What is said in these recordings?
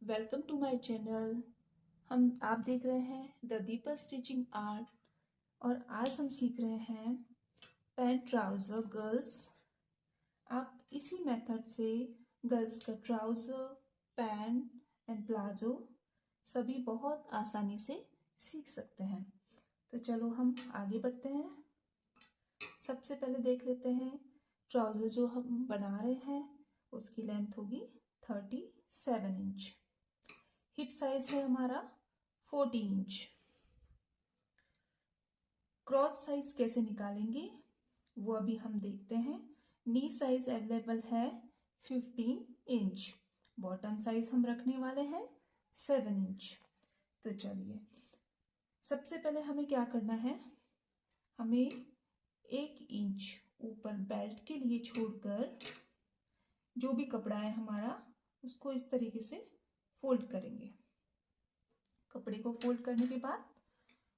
Welcome to my channel. आप देख रहे हैं द दीपा स्टिचिंग आर्ट और आज हम सीख रहे हैं पैंट ट्राउज़र गर्ल्स। आप इसी मेथड से गर्ल्स का ट्राउज़र, पैंट एंड प्लाजो सभी बहुत आसानी से सीख सकते हैं। तो चलो हम आगे बढ़ते हैं। सबसे पहले देख लेते हैं ट्राउज़र जो हम बना रहे हैं उसकी लेंथ होगी 37 इंच। हिप साइज है हमारा 40 इंच। क्रॉस साइज कैसे निकालेंगे वो अभी हम देखते हैं। नी साइज अवेलेबल है 15 इंच। बॉटम साइज हम रखने वाले हैं 7 इंच। तो चलिए सबसे पहले हमें क्या करना है, हमें 1 इंच ऊपर बेल्ट के लिए छोड़कर जो भी कपड़ा है हमारा उसको इस तरीके से फोल्ड करेंगे। कपड़े को फोल्ड करने के बाद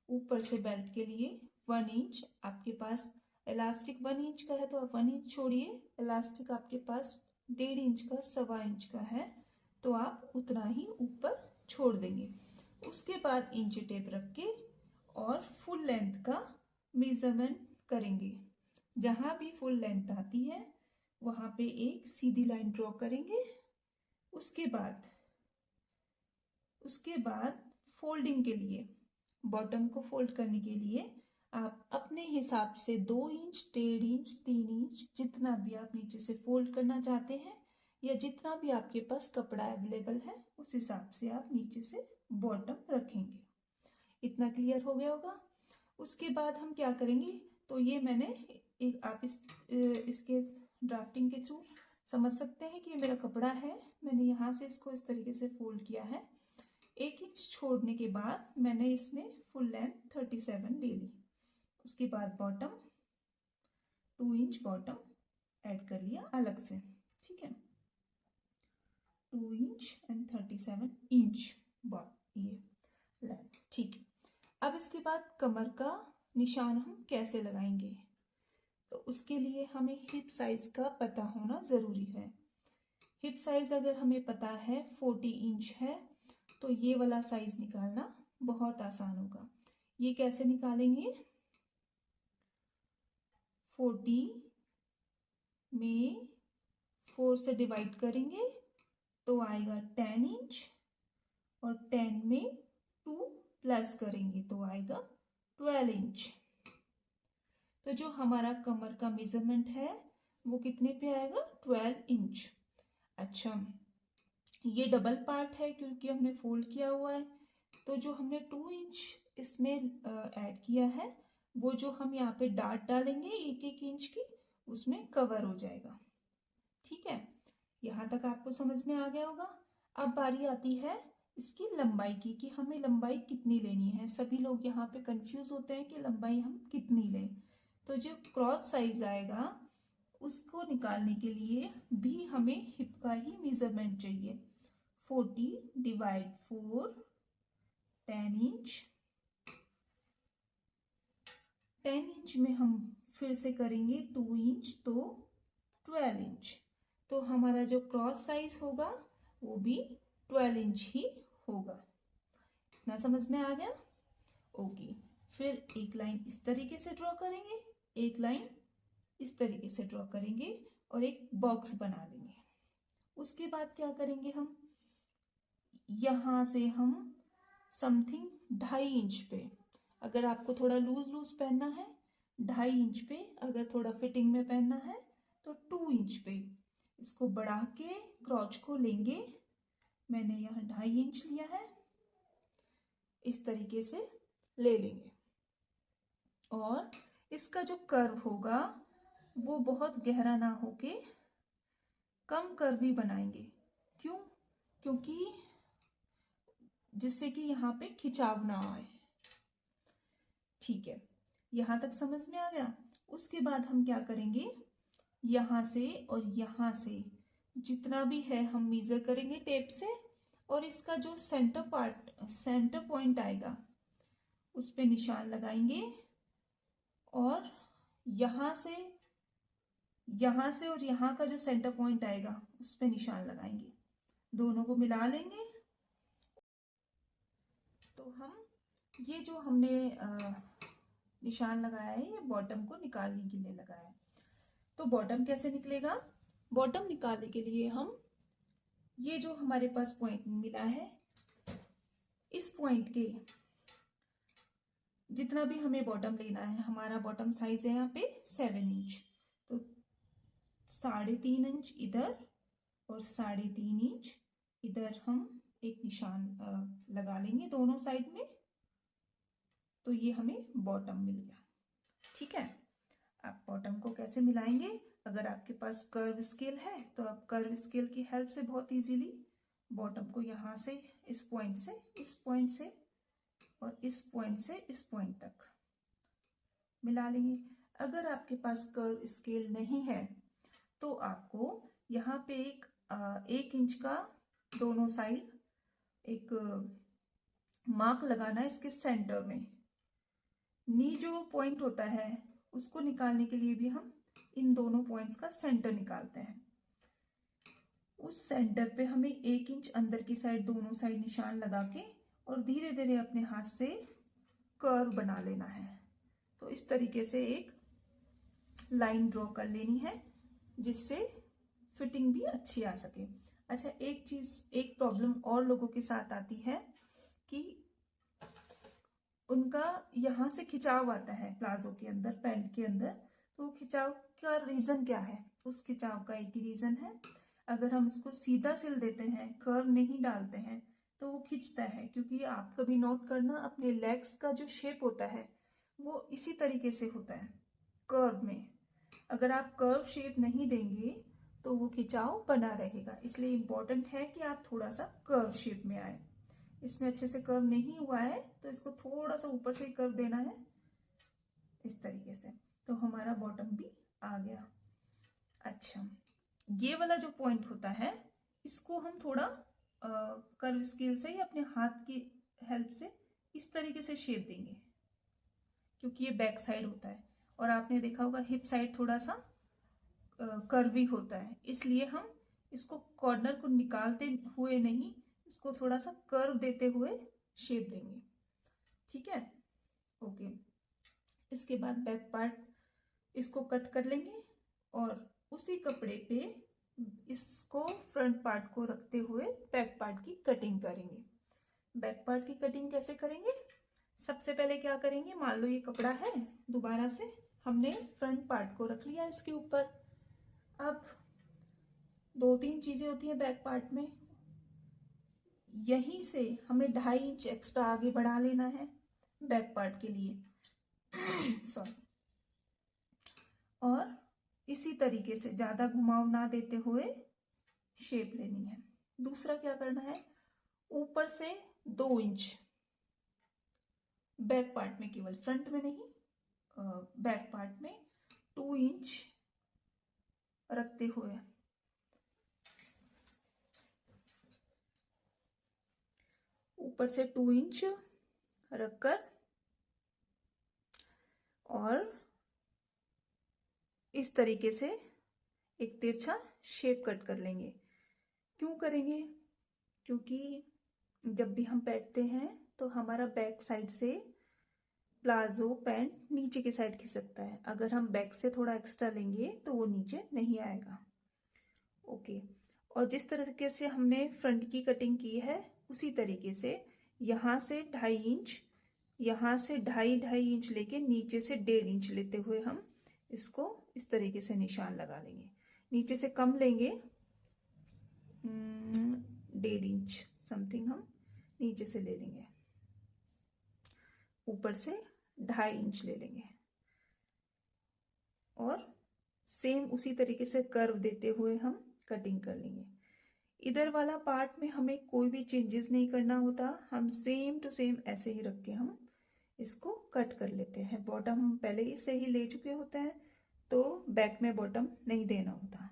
ऊपर से बेल्ट के लिए 1 इंच, आपके पास इलास्टिक 1 इंच का है तो आप 1 इंच छोड़िए। इलास्टिक आपके पास 1.5 इंच का, 1.25 इंच का है तो आप उतना ही ऊपर छोड़ देंगे। उसके बाद इंच टेप रख के और फुल लेंथ का मेजरमेंट करेंगे। जहां भी फुल लेंथ आती है वहां पे एक सीधी लाइन ड्रॉ करेंगे। उसके बाद फोल्डिंग के लिए, बॉटम को फोल्ड करने के लिए आप अपने हिसाब से 2 इंच, 1.5 इंच, 3 इंच जितना भी आप नीचे से फोल्ड करना चाहते हैं या जितना भी आपके पास कपड़ा अवेलेबल है उस हिसाब से आप नीचे से बॉटम रखेंगे। इतना क्लियर हो गया होगा। उसके बाद हम क्या करेंगे, तो ये मैंने आप इसके ड्राफ्टिंग के थ्रू समझ सकते हैं कि ये मेरा कपड़ा है। मैंने यहाँ से इसको इस तरीके से फोल्ड किया है। 1 इंच छोड़ने के बाद मैंने इसमें फुल लेंथ 37 ले ली। उसके बाद बॉटम 2 इंच बॉटम ऐड कर लिया अलग से, ठीक है। 2 इंच एंड 37 इंच ये लेंथ, ठीक है। अब इसके बाद कमर का निशान हम कैसे लगाएंगे, तो उसके लिए हमें हिप साइज का पता होना जरूरी है। हिप साइज अगर हमें पता है 40 इंच है तो ये वाला साइज निकालना बहुत आसान होगा। ये कैसे निकालेंगे, 40 में 4 से डिवाइड करेंगे तो आएगा 10 इंच और 10 में 2 प्लस करेंगे तो आएगा 12 इंच। तो जो हमारा कमर का मेजरमेंट है वो कितने पे आएगा, 12 इंच। अच्छा, ये डबल पार्ट है क्योंकि हमने फोल्ड किया हुआ है, तो जो हमने 2 इंच इसमें ऐड किया है वो जो हम यहाँ पे डार्ट डालेंगे 1-1 इंच की उसमें कवर हो जाएगा, ठीक है। यहाँ तक आपको समझ में आ गया होगा। अब बारी आती है इसकी लंबाई की कि हमें लंबाई कितनी लेनी है। सभी लोग यहाँ पे कंफ्यूज होते हैं कि लंबाई हम कितनी लें। तो जो क्रॉस साइज आएगा उसको निकालने के लिए भी हमें हिप का ही मेजरमेंट चाहिए। 40 डिवाइड 4 10 इंच। 10 इंच में हम फिर से करेंगे 2 इंच तो 12 इंच। तो हमारा जो क्रॉस साइज होगा वो भी 12 इंच ही होगा। इतना समझ में आ गया, ओके। फिर एक लाइन इस तरीके से ड्रॉ करेंगे, एक लाइन इस तरीके से ड्रॉ करेंगे और एक बॉक्स बना लेंगे। उसके बाद क्या करेंगे, हम यहां से हम समथिंग 2.5 इंच पे, अगर आपको थोड़ा लूज लूज पहनना है 2.5 इंच पे, अगर थोड़ा फिटिंग में पहनना है तो 2 इंच पे इसको बढ़ा के क्रॉच को लेंगे। मैंने यहाँ 2.5 इंच लिया है, इस तरीके से ले लेंगे। और इसका जो कर्व होगा वो बहुत गहरा ना होके कम कर्वी बनाएंगे। क्यों, क्योंकि जिससे कि यहाँ पे खिंचाव ना आए, ठीक है। यहां तक समझ में आ गया। उसके बाद हम क्या करेंगे, यहां से और यहां से जितना भी है हम मेजर करेंगे टेप से और इसका जो सेंटर पॉइंट आएगा उस पे निशान लगाएंगे और यहां से और यहां का जो सेंटर पॉइंट आएगा उस पे निशान लगाएंगे। दोनों को मिला लेंगे हम ये जो हमने निशान लगाया है ये बॉटम को निकालने के लिए लगाया है। तो बॉटम कैसे निकलेगा? बॉटम निकालने के लिए हम ये जो हमारे पास पॉइंट मिला है, इस पॉइंट के जितना भी हमें बॉटम लेना है, हमारा बॉटम साइज है यहाँ पे 7 इंच, तो 3.5 इंच इधर और 3.5 इंच इधर हम एक निशान लगा लेंगे दोनों साइड में। तो ये हमें बॉटम मिल गया। ठीक है, आप बॉटम को कैसे मिलाएंगे? अगर आपके पास कर्व स्केल है तो आप कर्व स्केल की हेल्प से बहुत इजीली बॉटम को यहाँ से इस पॉइंट से, इस पॉइंट से और इस पॉइंट से इस पॉइंट तक मिला लेंगे। अगर आपके पास कर्व स्केल नहीं है तो आपको यहाँ पे 1 इंच का दोनों साइड एक मार्क लगाना है इसके सेंटर में। नी जो पॉइंट होता है उसको निकालने के लिए भी हम इन दोनों पॉइंट्स का सेंटर निकालते हैं। उस सेंटर पे हमें 1 इंच अंदर की साइड दोनों साइड निशान लगा के और धीरे धीरे अपने हाथ से कर्व बना लेना है। तो इस तरीके से एक लाइन ड्रॉ कर लेनी है जिससे फिटिंग भी अच्छी आ सके। अच्छा, एक चीज, एक प्रॉब्लम और लोगों के साथ आती है कि उनका यहाँ से खिंचाव आता है प्लाजो के अंदर, पैंट के अंदर। तो खिंचाव का रीजन क्या है? उस खिंचाव का एक ही रीजन है, अगर हम इसको सीधा सिल देते हैं, कर्व नहीं डालते हैं, तो वो खिंचता है। क्योंकि आप कभी नोट करना, अपने लेग्स का जो शेप होता है वो इसी तरीके से होता है कर्व में। अगर आप कर्व शेप नहीं देंगे तो वो खिंचाव बना रहेगा। इसलिए इम्पोर्टेंट है कि आप थोड़ा सा कर्व शेप में आए। इसमें अच्छे से कर्व नहीं हुआ है तो इसको थोड़ा सा ऊपर से कर्व देना है इस तरीके से, तो हमारा बॉटम भी आ गया। अच्छा, ये वाला जो पॉइंट होता है इसको हम थोड़ा कर्व स्केल से या अपने हाथ की हेल्प से इस तरीके से शेप देंगे, क्योंकि ये बैक साइड होता है और आपने देखा होगा हिप साइड थोड़ा सा कर्वी होता है, इसलिए हम इसको कॉर्नर को निकालते हुए नहीं, इसको थोड़ा सा कर्व देते हुए शेप देंगे। ठीक है, ओके। इसके बाद बैक पार्ट इसको कट कर लेंगे और उसी कपड़े पे इसको फ्रंट पार्ट को रखते हुए बैक पार्ट की कटिंग करेंगे। बैक पार्ट की कटिंग कैसे करेंगे? सबसे पहले क्या करेंगे, मान लो ये कपड़ा है, दोबारा से हमने फ्रंट पार्ट को रख लिया इसके ऊपर। अब 2-3 चीजें होती हैं बैक पार्ट में, यहीं से हमें 2.5 इंच एक्स्ट्रा आगे बढ़ा लेना है बैक पार्ट के लिए सॉरी। और इसी तरीके से ज्यादा घुमाव ना देते हुए शेप लेनी है। दूसरा क्या करना है, ऊपर से 2 इंच बैक पार्ट में, केवल फ्रंट में नहीं, बैक पार्ट में 2 इंच रखते हुए ऊपर से 2 इंच रखकर और इस तरीके से एक तिरछा शेप कट कर लेंगे। क्यों करेंगे? क्योंकि जब भी हम बैठते हैं तो हमारा बैक साइड से प्लाजो पैंट नीचे की साइड खिसकता है। अगर हम बैक से थोड़ा एक्स्ट्रा लेंगे तो वो नीचे नहीं आएगा। ओके, और जिस तरीके से हमने फ्रंट की कटिंग की है उसी तरीके से यहाँ से 2.5 इंच, यहाँ से 2.5 इंच लेके नीचे से 1.5 इंच लेते हुए हम इसको इस तरीके से निशान लगा लेंगे। नीचे से कम लेंगे, 1.5 इंच समथिंग हम नीचे से ले लेंगे, ऊपर से 2.5 इंच ले लेंगे और सेम उसी तरीके से कर्व देते हुए हम कटिंग कर लेंगे। इधर वाला पार्ट में हमें कोई भी चेंजेस नहीं करना होता, हम सेम टू सेम ऐसे ही रख के हम इसको कट कर लेते हैं। बॉटम हम पहले ही से ही ले चुके होते हैं तो बैक में बॉटम नहीं देना होता।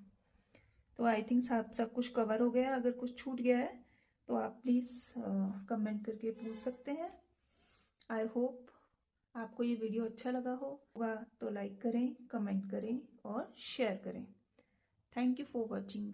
तो आई थिंक सब कुछ कवर हो गया। अगर कुछ छूट गया है तो आप प्लीज़ कमेंट करके पूछ सकते हैं। आई होप आपको ये वीडियो अच्छा लगा होगा, तो लाइक करें, कमेंट करें और शेयर करें। Thank you for watching.